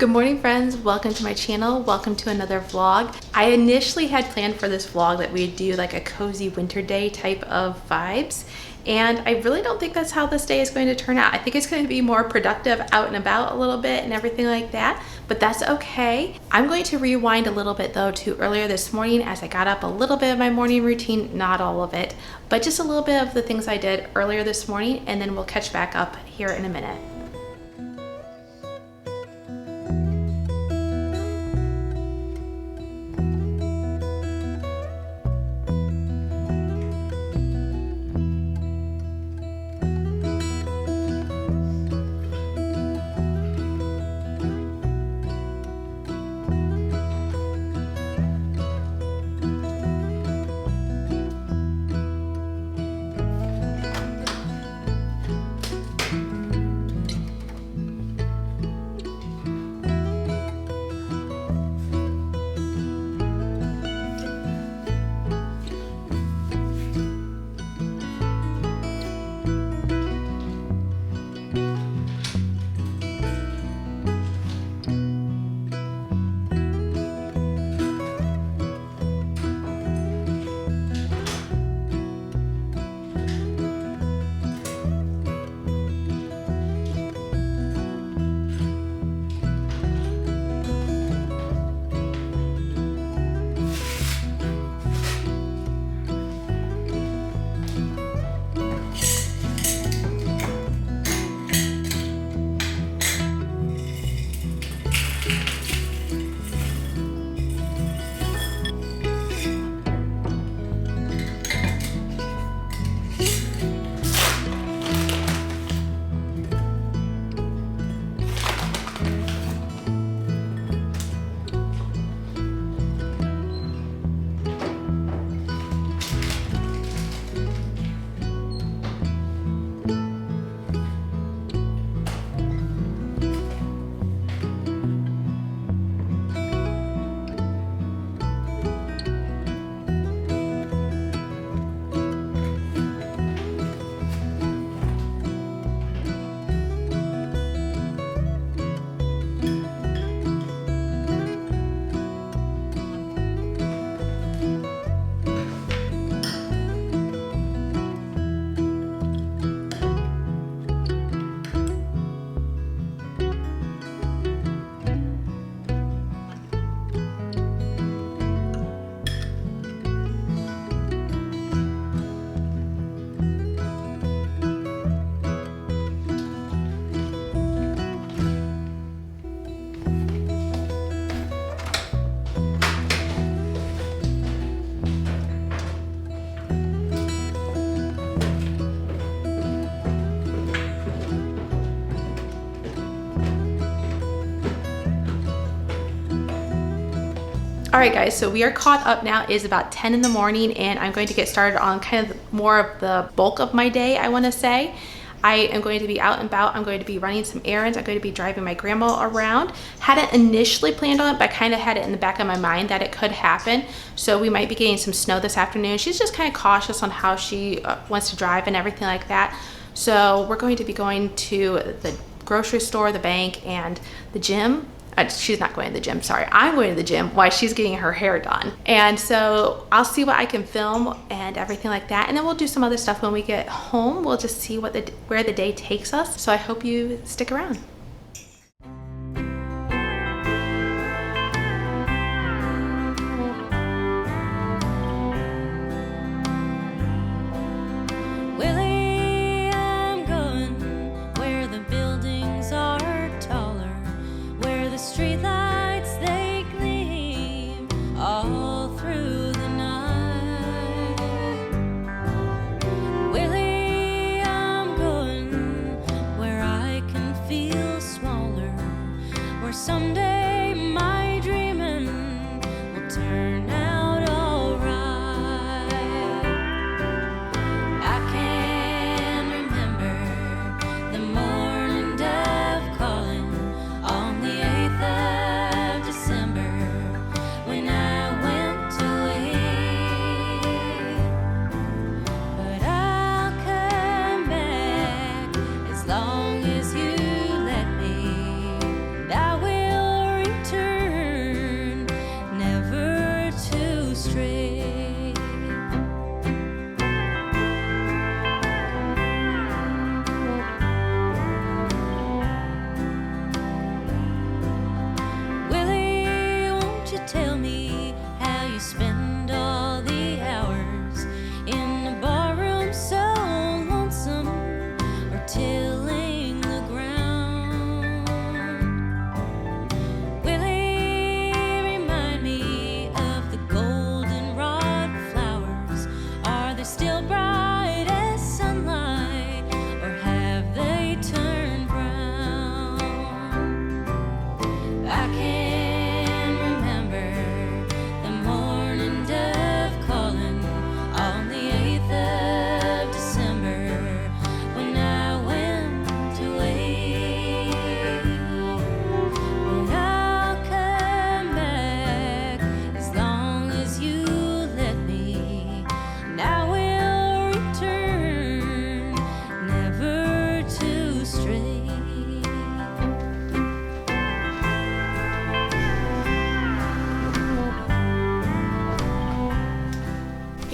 Good morning, friends. Welcome to my channel. Welcome to another vlog. I initially had planned for this vlog that we'd do like a cozy winter day type of vibes, and I really don't think that's how this day is going to turn out. I think it's going to be more productive out and about a little bit and everything like that, but that's okay. I'm going to rewind a little bit though to earlier this morning as I got up a little bit of my morning routine, not all of it, but just a little bit of the things I did earlier this morning, and then we'll catch back up here in a minute. All right, guys, so we are caught up now. It is about 10 in the morning, and I'm going to get started on kind of more of the bulk of my day, I want to say. I am going to be out and about. I'm going to be running some errands. I'm going to be driving my grandma around. Hadn't initially planned on it, but I kind of had it in the back of my mind that it could happen. So we might be getting some snow this afternoon. She's just kind of cautious on how she wants to drive and everything like that. So we're going to be going to the grocery store, the bank, and the gym. She's not going to the gym, sorry. I'm going to the gym while she's getting her hair done. And so I'll see what I can film and everything like that. And then we'll do some other stuff when we get home. We'll just see where the day takes us. So I hope you stick around. Streetlights, they gleam all through the night. Willie, I'm going where I can feel smaller, where someday my dreaming will turn out alright. I can remember the morning dove calling on the 8th of December when I went away. But I'll come back as long as you let me, and I will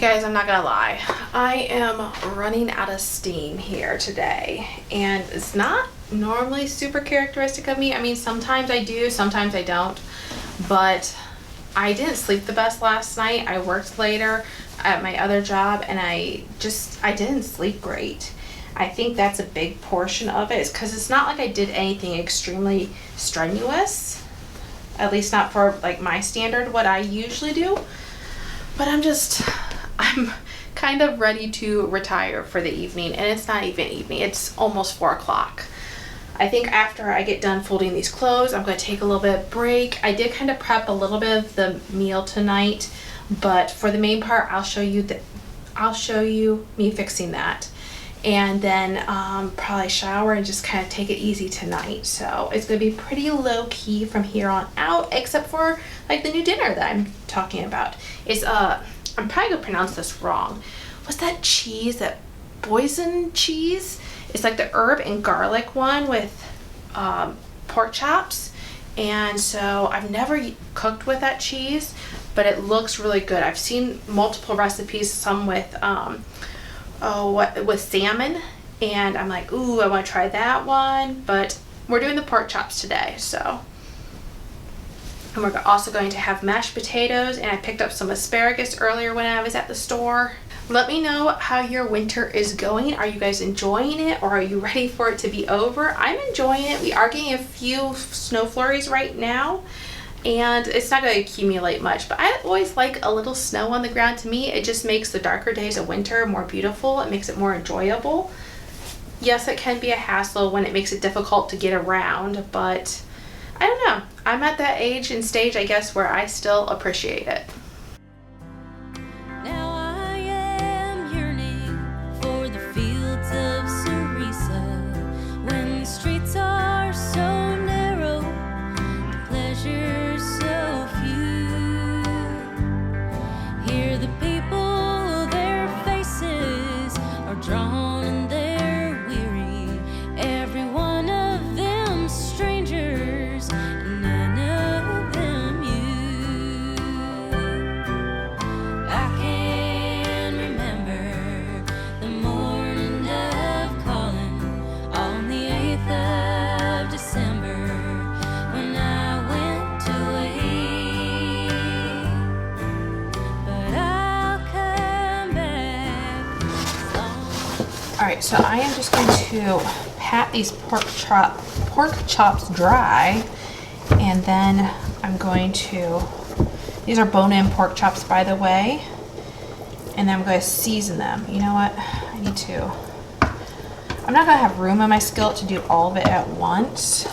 guys, I'm not gonna lie. I am running out of steam here today, and it's not normally super characteristic of me. I mean, sometimes I do, sometimes I don't, but I didn't sleep the best last night. I worked later at my other job, and I didn't sleep great. I think that's a big portion of it, is because it's not like I did anything extremely strenuous, at least not for like my standard, what I usually do. But I'm kind of ready to retire for the evening, and it's not even evening, it's almost 4 o'clock. I think after I get done folding these clothes, I'm going to take a little bit of break. I did kind of prep a little bit of the meal tonight, but for the main part, I'll show you me fixing that. And then probably shower and just kind of take it easy tonight. So it's going to be pretty low key from here on out, except for like the new dinner that I'm talking about. It's I'm probably going to pronounce this wrong. What's that cheese, that boysen cheese? It's like the herb and garlic one with pork chops. And so I've never cooked with that cheese, but it looks really good. I've seen multiple recipes, some with with salmon, and I'm like, ooh, I want to try that one. But we're doing the pork chops today, so. And we're also going to have mashed potatoes, and I picked up some asparagus earlier when I was at the store. Let me know how your winter is going. Are you guys enjoying it, or are you ready for it to be over? I'm enjoying it. We are getting a few snow flurries right now, and it's not going to accumulate much, but I always like a little snow on the ground. To me, it just makes the darker days of winter more beautiful. It makes it more enjoyable. Yes, it can be a hassle when it makes it difficult to get around, but I don't know. I'm at that age and stage, I guess, where I still appreciate it. Now I am yearning for the fields of Cerisa, when the streets are so narrow, the pleasures so few. Hear the people, their faces are drawn and they're weary, every one of them strangers, and none of them you. I can remember the morning of calling on the 8th of December, when I went away. But I'll come back as long. All right, so I am just going to pat these pork chops dry, and then I'm going to, these are bone-in pork chops, by the way, and then I'm going to season them. You know what? I'm not going to have room on my skillet to do all of it at once,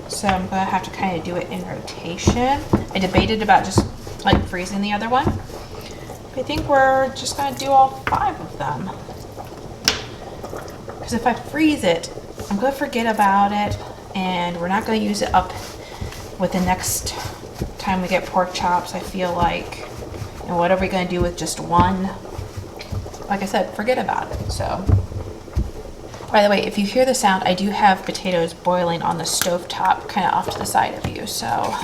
so I'm going to have to kind of do it in rotation. I debated about just like freezing the other one. I think we're just going to do all 5 of them, because if I freeze it, I'm going to forget about it, and we're not going to use it up with the next time we get pork chops, I feel like. And what are we going to do with just one? Like I said, forget about it. So, by the way, if you hear the sound, I do have potatoes boiling on the stovetop, kind of off to the side of you, so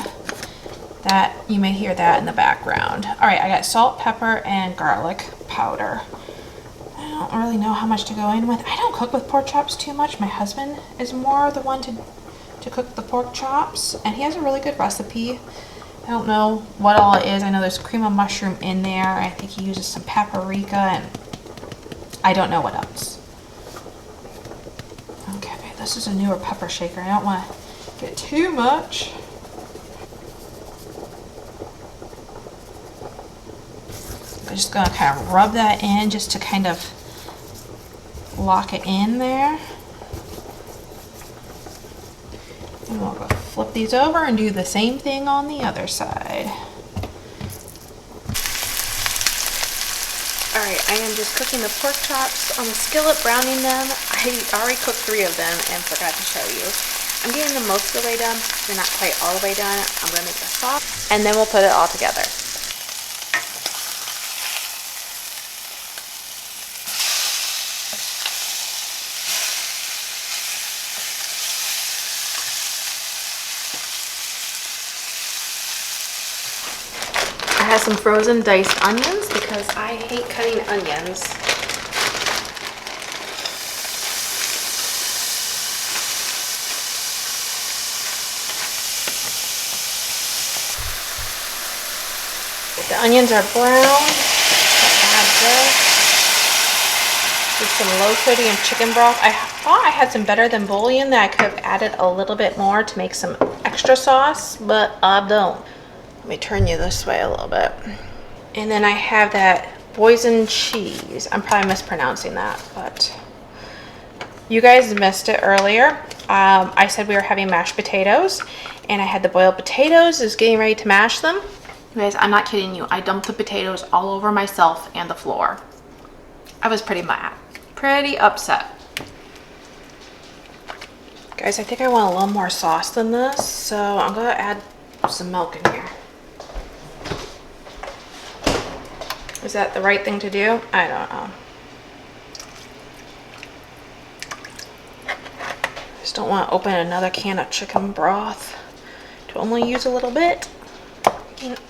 that you may hear that in the background. All right, I got salt, pepper, and garlic powder. I don't really know how much to go in with. I don't cook with pork chops too much. My husband is more the one to cook the pork chops, and he has a really good recipe. I don't know what all it is. I know there's cream of mushroom in there. I think he uses some paprika, and I don't know what else. Okay, this is a newer pepper shaker. I don't want to get too much. I'm just going to kind of rub that in just to kind of lock it in there. And we'll go flip these over and do the same thing on the other side. Alright, I am just cooking the pork chops on the skillet, browning them. I already cooked 3 of them and forgot to show you. I'm getting them most of the way done. They're not quite all the way done. I'm going to make the sauce, and then we'll put it all together. I have some frozen diced onions because I hate cutting onions. The onions are brown. Add this. With some low sodium chicken broth. I thought I had some better than bouillon that I could have added a little bit more to make some extra sauce, but I don't. Let me turn you this way a little bit. And then I have that boysen cheese. I'm probably mispronouncing that, but you guys missed it earlier. I said we were having mashed potatoes, and I had the boiled potatoes. Is getting ready to mash them. You guys, I'm not kidding you. I dumped the potatoes all over myself and the floor. I was pretty mad, pretty upset. Guys, I think I want a little more sauce than this, so I'm gonna add some milk in here. Is that the right thing to do? I don't know. Just don't want to open another can of chicken broth to only use a little bit.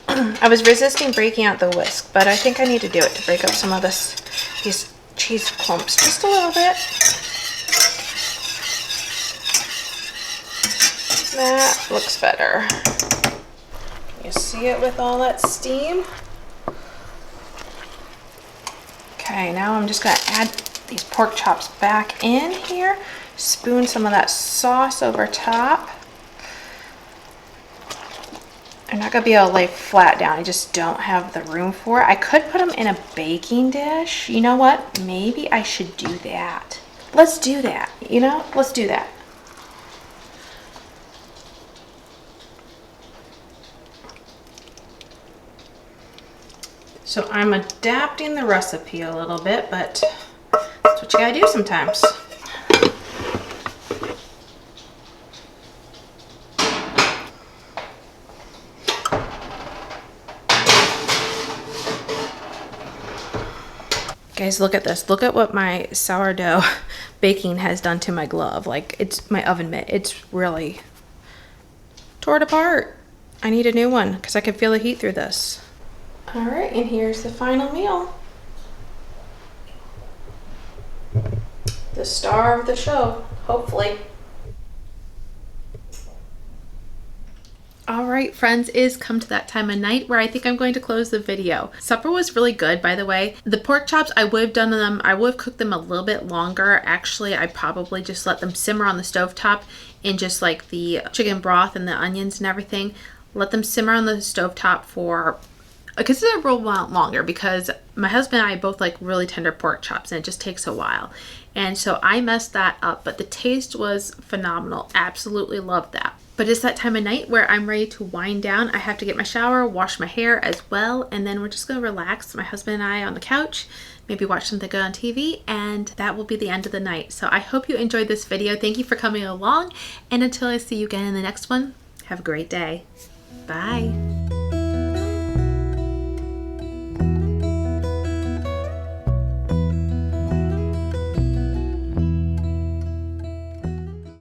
I was resisting breaking out the whisk, but I think I need to do it to break up some of these cheese clumps just a little bit. That looks better. You see it with all that steam? Okay, now I'm just gonna add these pork chops back in here. Spoon some of that sauce over top. I'm not gonna be able to lay flat down. I just don't have the room for it. I could put them in a baking dish. You know what? Maybe I should do that. Let's do that. You know, let's do that. So I'm adapting the recipe a little bit, but that's what you gotta do sometimes. Guys, look at this. Look at what my sourdough baking has done to my glove. Like, it's my oven mitt. It's really tore it apart. I need a new one because I can feel the heat through this. All right, and here's the final meal. The star of the show, hopefully. All right, friends, it is come to that time of night where I think I'm going to close the video. Supper was really good, by the way. The pork chops, I would have done them, I would have cooked them a little bit longer. Actually, I probably just let them simmer on the stovetop in just like the chicken broth and the onions and everything. Let them simmer on the stovetop for a considerable amount longer because my husband and I both like really tender pork chops and it just takes a while. And so I messed that up, but the taste was phenomenal. Absolutely loved that. But it's that time of night where I'm ready to wind down. I have to get my shower, wash my hair as well, and then we're just gonna relax, my husband and I on the couch, maybe watch something good on TV, and that will be the end of the night. So I hope you enjoyed this video. Thank you for coming along, and until I see you again in the next one, have a great day. Bye.